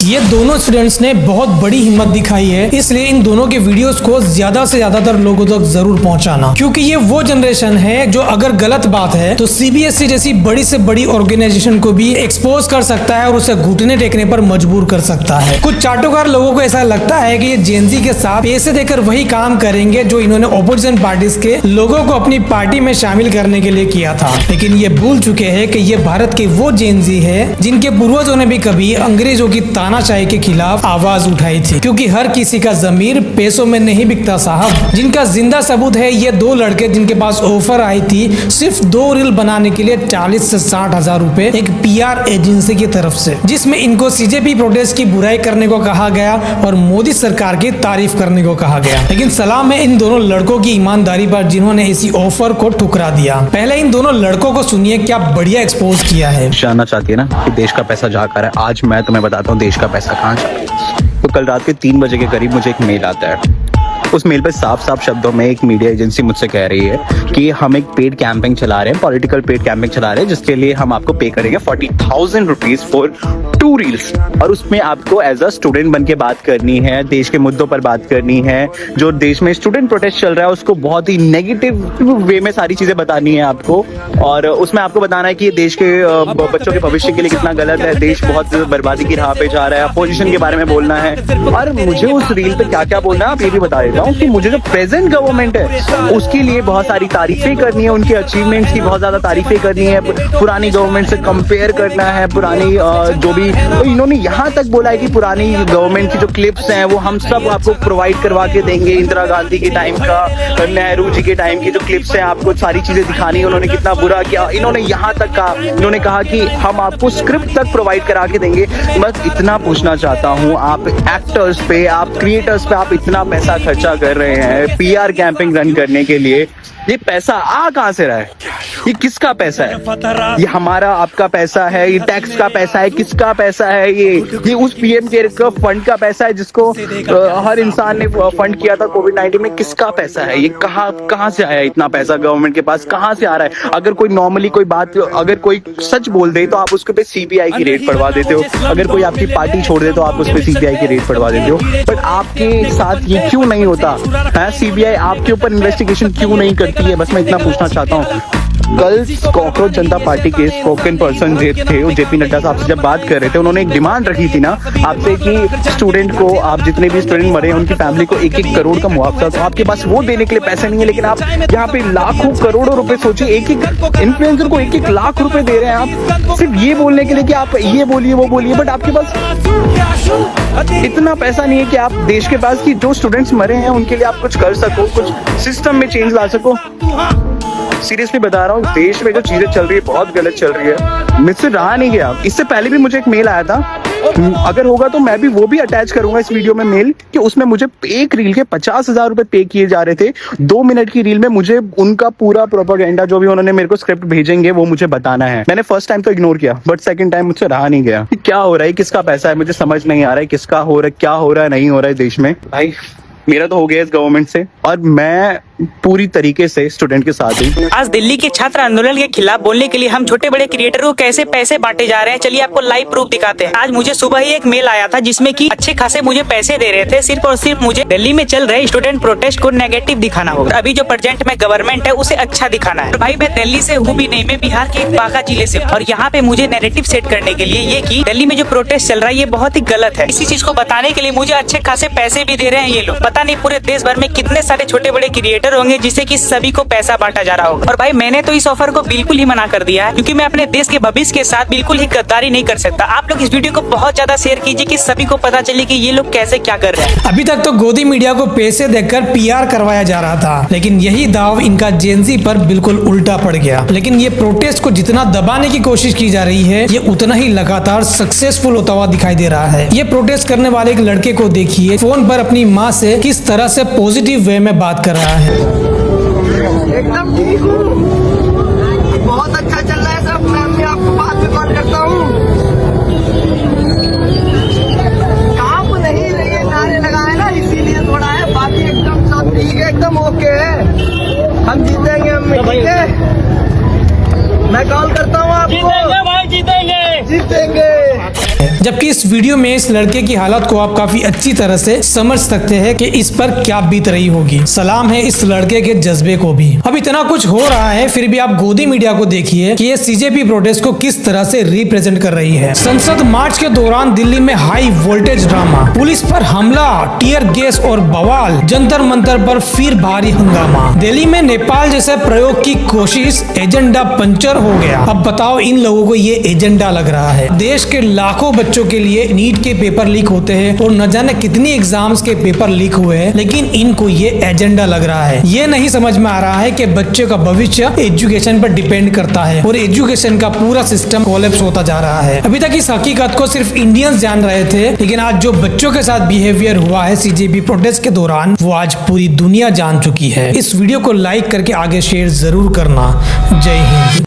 ये दोनों स्टूडेंट्स ने बहुत बड़ी हिम्मत दिखाई है, इसलिए इन दोनों के वीडियोस को ज्यादा से ज्यादातर लोगों तक जरूर पहुंचाना, क्योंकि ये वो जनरेशन है जो अगर गलत बात है तो सीबीएसई जैसी बड़ी से बड़ी ऑर्गेनाइजेशन को भी एक्सपोज कर सकता है और उसे घुटने टेकने पर मजबूर कर सकता है। कुछ चाटुकार लोगों को ऐसा लगता है कि ये जेनजी के साथ पैसे देकर वही काम करेंगे जो इन्होंने ऑपोजिशन पार्टीज के लोगों को अपनी पार्टी में शामिल करने के लिए किया था, लेकिन ये भूल चुके हैं कि ये भारत के वो जेनजी है जिनके पूर्वजों ने भी कभी अंग्रेजों की तानाशाही के खिलाफ आवाज उठाई थी, क्योंकि हर किसी का जमीर पैसों में नहीं बिकता साहब। जिनका जिंदा सबूत है ये दो लड़के जिनके पास ऑफर आई थी सिर्फ 2 रील बनाने के लिए 40 से 60 हजार रुपए एक पीआर एजेंसी की तरफ से, जिसमें इनको सीजेपी प्रोटेस्ट की बुराई करने को कहा गया और मोदी सरकार की तारीफ करने को कहा गया। लेकिन सलाम है इन दोनों लड़कों की ईमानदारी पर जिन्होंने इसी ऑफर को ठुकरा दिया। पहले इन दोनों लड़कों को सुनिए क्या बढ़िया एक्सपोज किया है। जानना चाहती है ना कि देश का पैसा जहाँ कर रहा है, आज मैं तुम्हें बताता हूँ देश का पैसा कहाँ जा रहा है। तो कल रात के 3 बजे के करीब मुझे एक मेल आता है। उस मेल पे साफ साफ शब्दों में एक मीडिया एजेंसी मुझसे कह रही है कि हम एक पेड कैंपेन चला रहे हैं, पॉलिटिकल पेड कैंपेन चला रहे हैं, जिसके लिए हम आपको पे करेंगे 40,000 रुपीज फॉर 2 रील्स। और उसमें आपको एज अ स्टूडेंट बन के बात करनी है, देश के मुद्दों पर बात करनी है। जो देश में स्टूडेंट प्रोटेस्ट चल रहा है उसको बहुत ही नेगेटिव वे में सारी चीजें बतानी है आपको, और उसमें आपको बताना है कि ये देश के बच्चों के भविष्य के लिए कितना गलत है, देश बहुत बर्बादी की राह पे जा रहा है, अपोजिशन के बारे में बोलना है। और मुझे उस रील पे क्या क्या बोलना है आप ये भी बता देता हूँ कि मुझे जो प्रेजेंट गवर्नमेंट है उसके लिए बहुत सारी तारीफें करनी है, उनके अचीवमेंट्स की बहुत ज्यादा तारीफें करनी है, पुरानी गवर्नमेंट से कंपेयर करना है, पुरानी जो भी तो इन्होंने यहाँ तक बोला है कि पुरानी गवर्नमेंट की जो क्लिप्स हैं वो हम सब आपको प्रोवाइड करवा के देंगे। इंदिरा गांधी के टाइम का, नेहरू जी के टाइम की जो क्लिप्स हैं आपको सारी चीजें दिखानी है, उन्होंने कितना बुरा किया। इन्होंने यहाँ तक कहा, इन्होंने कहा कि हम आपको स्क्रिप्ट तक प्रोवाइड करा के देंगे। बस इतना पूछना चाहता हूँ, आप एक्टर्स पे, आप क्रिएटर्स पे आप इतना पैसा खर्चा कर रहे हैं पीआर कैंपेन रन करने के लिए, ये पैसा आ कहां से रहा है? ये किसका पैसा है? ये हमारा आपका पैसा है? ये टैक्स का पैसा है? किसका पैसा है? ये उस पीएम केयर फंड का पैसा है जिसको हर इंसान ने फंड किया था कोविड-19 में। किसका पैसा है? ये कहां से आया इतना पैसा गवर्नमेंट के पास? कहां से आ रहा है? अगर कोई नॉर्मली कोई बात, अगर कोई सच बोल दे तो आप उसके पे सीबीआई की रेड पड़वा देते हो, अगर कोई आपकी पार्टी छोड़ दे तो आप उस पे सीबीआई की रेड पड़वा देते हो। बट आपके साथ ये क्यों नहीं होता है? सीबीआई आपके ऊपर इन्वेस्टिगेशन क्यों नहीं करती है? बस मैं इतना पूछना चाहता हूँ। कल कॉकरोच जनता पार्टी के स्पोकन पर्सन थे वो जेपी नड्डा साहब से जब बात कर रहे थे, उन्होंने एक डिमांड रखी थी ना आपसे कि स्टूडेंट को, आप जितने भी स्टूडेंट मरे हैं उनकी फैमिली को 1-1 करोड़ का मुआवजा। तो आपके पास वो देने के लिए पैसे नहीं है, लेकिन आप यहाँ पे लाखों करोड़ों रुपए, सोचिए एक इन्फ्लुएंसर को 1-1 लाख रुपए दे रहे हैं आप सिर्फ ये बोलने के लिए कि आप ये बोलिए वो बोलिए। बट आपके पास इतना पैसा नहीं है कि आप देश के पास कि जो स्टूडेंट्स मरे हैं उनके लिए आप कुछ कर सको, कुछ सिस्टम में चेंज ला सको। सीरियसली बता रहा हूँ, देश में जो चीजें चल रही है बहुत गलत चल रही है, मुझसे रहा नहीं गया। इससे पहले भी मुझे एक मेल आया था, अगर होगा तो मैं भी वो भी अटैच करूंगा इस वीडियो में मेल, कि उसमें मुझे एक रील के 50,000 रुपए पे किए जा रहे थे। 2 मिनट की रील में मुझे उनका पूरा प्रोपेगेंडा जो भी उन्होंने मेरे को स्क्रिप्ट भेजेंगे वो मुझे बताना है। मैंने फर्स्ट टाइम तो इग्नोर किया, बट सेकंड टाइम मुझसे रहा नहीं गया। क्या हो रहा है, किसका पैसा है, मुझे समझ नहीं आ रहा है किसका हो रहा है, क्या हो रहा है, नहीं हो रहा है देश में। भाई मेरा तो हो गया इस गवर्नमेंट से, और मैं पूरी तरीके से स्टूडेंट के साथ हूँ। आज दिल्ली के छात्र आंदोलन के खिलाफ बोलने के लिए हम छोटे बड़े क्रिएटर को कैसे पैसे बांटे जा रहे हैं, चलिए आपको लाइव प्रूफ दिखाते हैं। आज मुझे सुबह ही एक मेल आया था जिसमें कि अच्छे खासे मुझे पैसे दे रहे थे, सिर्फ और सिर्फ मुझे दिल्ली में चल रहे स्टूडेंट प्रोटेस्ट को नेगेटिव दिखाना होगा, अभी जो प्रेजेंट में गवर्नमेंट है उसे अच्छा दिखाना है। भाई मैं दिल्ली से हूँ भी नहीं, मैं बिहार के एक बांका जिले से, और यहाँ पे मुझे नेगेटिव सेट करने के लिए ये की दिल्ली में जो प्रोटेस्ट चल रहा है ये बहुत ही गलत है, इसी चीज को बताने के लिए मुझे अच्छे खासे पैसे भी दे रहे हैं ये लोग। पता नहीं पूरे देश भर में कितने सारे छोटे बड़े क्रिएटर होंगे जिससे कि सभी को पैसा बांटा जा रहा होगा। और भाई मैंने तो इस ऑफर को बिल्कुल ही मना कर दिया है, क्योंकि मैं अपने देश के भविष्य के साथ बिल्कुल ही गद्दारी नहीं कर सकता। आप लोग इस वीडियो को बहुत ज्यादा शेयर कीजिए कि सभी को पता चले कि ये लोग कैसे क्या कर रहे हैं। अभी तक तो गोदी मीडिया को पैसे देकर पीआर करवाया जा रहा था, लेकिन यही दाव इनका जेनजी पर बिल्कुल उल्टा पड़ गया। लेकिन ये प्रोटेस्ट को जितना दबाने की कोशिश की जा रही है ये उतना ही लगातार सक्सेसफुल होता हुआ दिखाई दे रहा है। ये प्रोटेस्ट करने वाले एक लड़के को देखिए, फोन पर अपनी माँ से किस तरह से पॉजिटिव वे में बात कर रहा है। एकदम ठीक हूँ, बहुत अच्छा चल रहा है सब। मैं आपको बात में कॉल करता हूँ। काम नहीं रही है, नारे लगाए ना इसीलिए थोड़ा है, बाकी एकदम सब ठीक है, एकदम ओके है। हम जीतेंगे, हम ठीक है। मैं कॉल करता हूँ आपको। जीतेंगे भाई, जीतेंगे। जीतेंगे। जबकि इस वीडियो में इस लड़के की हालत को आप काफी अच्छी तरह से समझ सकते हैं कि इस पर क्या बीत रही होगी। सलाम है इस लड़के के जज्बे को भी। अब इतना कुछ हो रहा है फिर भी आप गोदी मीडिया को देखिए कि ये सीजेपी प्रोटेस्ट को किस तरह से रिप्रेजेंट कर रही है। संसद मार्च के दौरान दिल्ली में हाई वोल्टेज ड्रामा, पुलिस पर हमला, टीयर गैस और बवाल, जंतर मंतर पर फिर भारी हंगामा। दिल्ली में नेपाल जैसे प्रयोग की कोशिश, एजेंडा पंचर हो गया। अब बताओ इन लोगों को ये एजेंडा लग रहा है। देश के लाखों बच्चों के लिए नीट के पेपर लीक होते हैं और न जाने कितनी एग्जाम्स के पेपर लीक हुए हैं, लेकिन इनको ये एजेंडा लग रहा है। ये नहीं समझ में आ रहा है कि बच्चे का भविष्य एजुकेशन पर डिपेंड करता है और एजुकेशन का पूरा सिस्टम कोलैप्स होता जा रहा है। अभी तक इस हकीकत को सिर्फ इंडियंस जान रहे थे, लेकिन आज जो बच्चों के साथ बिहेवियर हुआ है सीजेपी प्रोटेस्ट के दौरान, वो आज पूरी दुनिया जान चुकी है। इस वीडियो को लाइक करके आगे शेयर जरूर करना। जय हिंद।